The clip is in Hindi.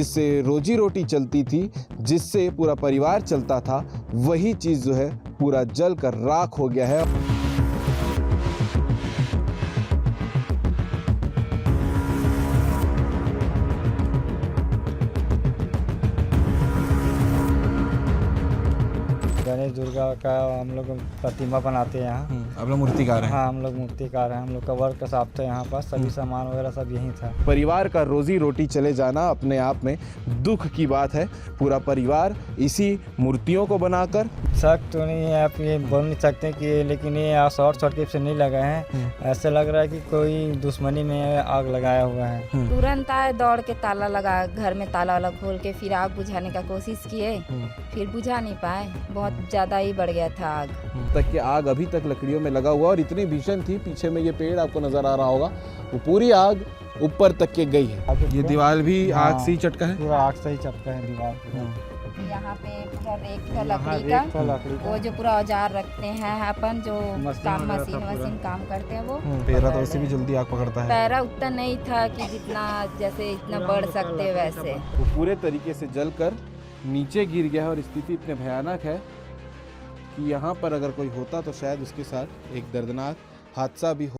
जिससे रोजी रोटी चलती थी, जिससे पूरा परिवार चलता था, वही चीज़ जो है पूरा जल कर राख हो गया है। गणेश दुर्गा का हम लोग प्रतिमा बनाते हैं यहाँ। आप लोग मूर्तिकार हैं। हाँ, हम लोग मूर्तिकार हैं। हम लोग का वर्क शॉप था यहाँ पास, सभी सामान वगैरह सब यहीं था। परिवार का रोजी रोटी चले जाना अपने आप में दुख की बात है। पूरा परिवार इसी मूर्तियों को बनाकर, शक तो नहीं है, आप ये बोल नहीं सकते कि, लेकिन ये शॉर्ट सर्किट से नहीं लगा है। ऐसे लग रहा है कि कोई दुश्मनी में आग लगाया हुआ है। तुरंत आए, दौड़ के ताला लगा, घर में ताला वाला खोल के फिर आग बुझाने का कोशिश किए, फिर बुझा नहीं पाए। बहुत ज्यादा ही बढ़ गया था आग। तक कि आग अभी तक लकड़ियों में लगा हुआ और इतनी भीषण थी। पीछे में ये पेड़ आपको नजर आ रहा होगा, वो पूरी आग ऊपर तक के गई है। ये दीवार भी आग से ही चटका है, पूरा आग से ही चटका है दीवार पे। यहाँ पे पूरा रेत का लकड़ी का, वो जो पूरा औजार रखते हैं अपन, जो काम मशीन काम करते हैं, वो पैरा तो वैसे भी जल्दी आग पकड़ता है। पैरा उतना नहीं था कि जितना जैसे इतना बढ़ सकते वैसे। वो पूरे तरीके से जलकर नीचे गिर गया है और स्थिति इतने भयानक है कि यहाँ पर अगर कोई होता तो शायद उसके साथ एक दर्दनाक हादसा भी हो।